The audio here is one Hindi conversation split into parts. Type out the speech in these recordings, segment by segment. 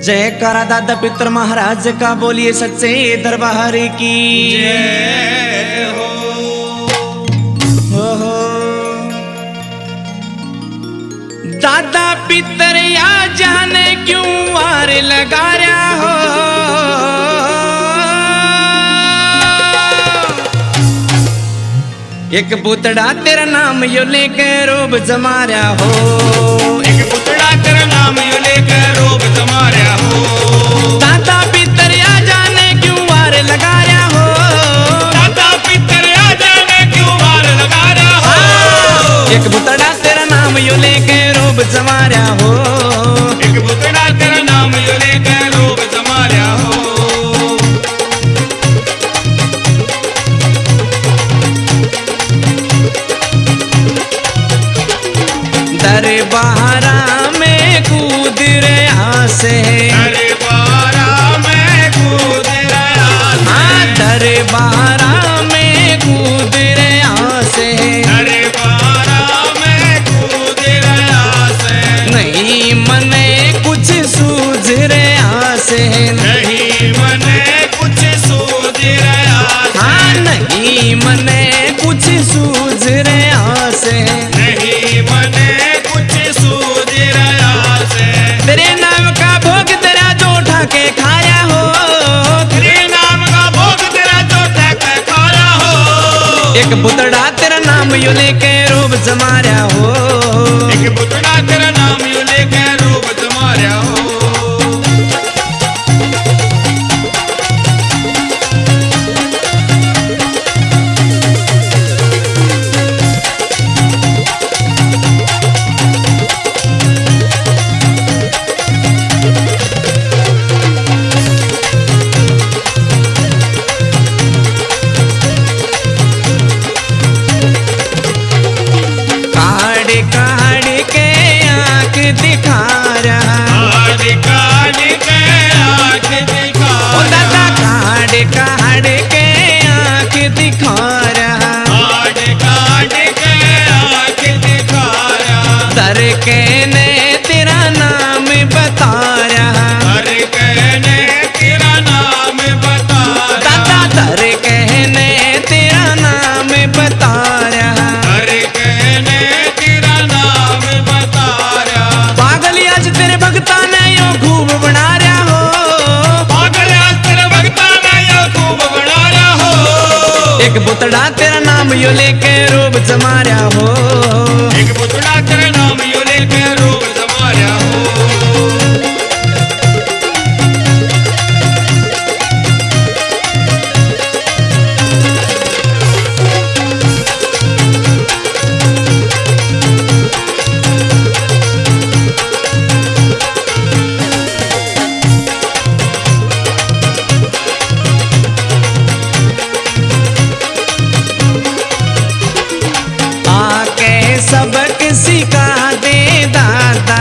जय करा दादा पितर महाराज का, बोलिए सच्चे दरबार की जय हो। दादा पितर या जाने क्यों वार लगा रहा हो, एक पुतड़ा तेरा नाम यो लेके रोब जमा रहा हो, एक पुतड़ा तेरा नाम यो लेके रोब जमा रहा हो। दादा पितर या जाने क्यों वार लगा रहा हो, दादा पितर या जाने क्यों वार लगा रहा हो। एक पुतड़ा तेरा नाम यो लेके रोब जमा रहा हो, एक पुतड़ा तेरा नाम यो लेके रोब जमा रहा हो। दरबारा में कूद रहा से, दरबारा में कूद रहा से, हाँ दरबारा में कूद रहा से, दरबारा में कूद रहा से। नहीं मने कुछ सूझ रहा से, नहीं मने कुछ सूझ रहा से, हाँ नहीं मने कुछ सूझ रहा से, नहीं मने कुछ सूझ रहा से। तेरे नाम का भोग तेरा जो उठा के खाया हो, तेरे नाम का भोग तेरा जो ठाक खाया हो। एक पुतड़ा तेरा नाम यो लेके रोब जमा रहा हो, एक पुतड़ा तेरा नाम यो लेके रोब जमा रहा हो। काढ़ काढ़ के आँख दिखा रहा, काढ़ काढ़ के आँख दिखा ओ दादा काढ़ काढ़ के आँख दिखा रहा, काढ़ काढ़ के आँख दिखा रहा। दर कहने तेरा नाम बता रहा, हर कहने तेरा नाम बता दादा रहा। दर कहने तेरा नाम बता रहा, हर कहने तेरा नाम बता रहा। पागल आज तेरे भक्ता ने यो खूब बना रहा हो, पागल आज तेरे भक्ता ने यो खूब बना रहा हो। एक पुतड़ा तेरा नाम यो लेके रोब जमा रहा हो, एक पुतड़ा तेरा नाम यो लेके रोब जमा रहा हो। आके सबक सिखा दे दादा,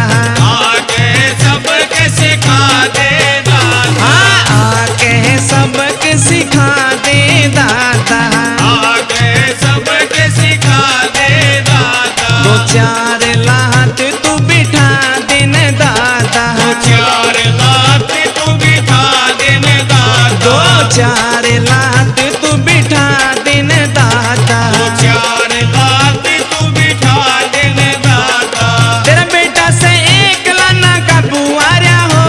आके सबके सिखा दे दादा। हाँ आके सबक सिखा दे दादा, आके सबके सिखा दे दादा। दो चार लात तू बिठा दिन दादा, दो चार लात तू बिठा देने दादा। दो चार लात तू बिठा दिन दादा, दो चार लात तू बिठा देने दादा। तेरा बेटा से एक लाना का बुआरा हो,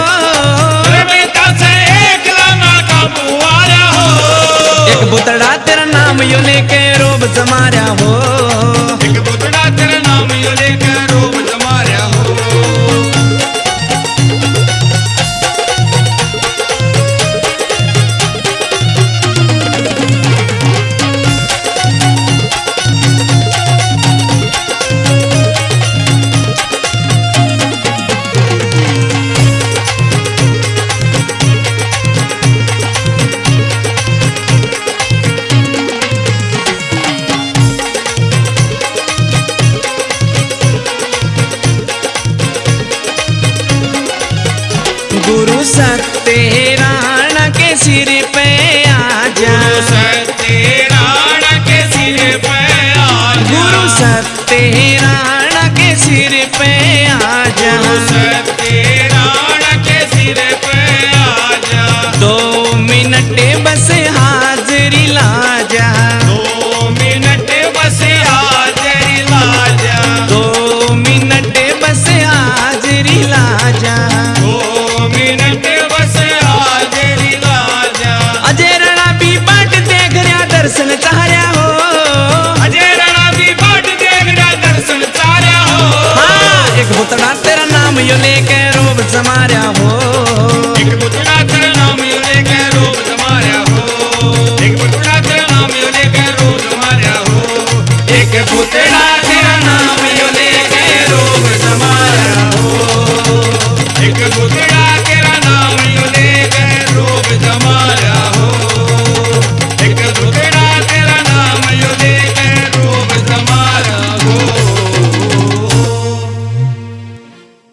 तेरे बेटा से एक लाना काबू आ रहा हो। एक पुतड़ा तेरा नाम यो लेके रोब जमा रहा हो, एक पुतड़ा तेरा नाम यो लेके रोब जमा रहा हो। गुरु सत्यनारायण के सिर पे आजा, गुरु सत्यनारायण के सिर पे आजा। गुरु सत्यनारायण के सिर पे आजा, गुरु सत्यनारायण के सिर पे भूतड़ा तेरा नाम यो लेके रोब समारिया हो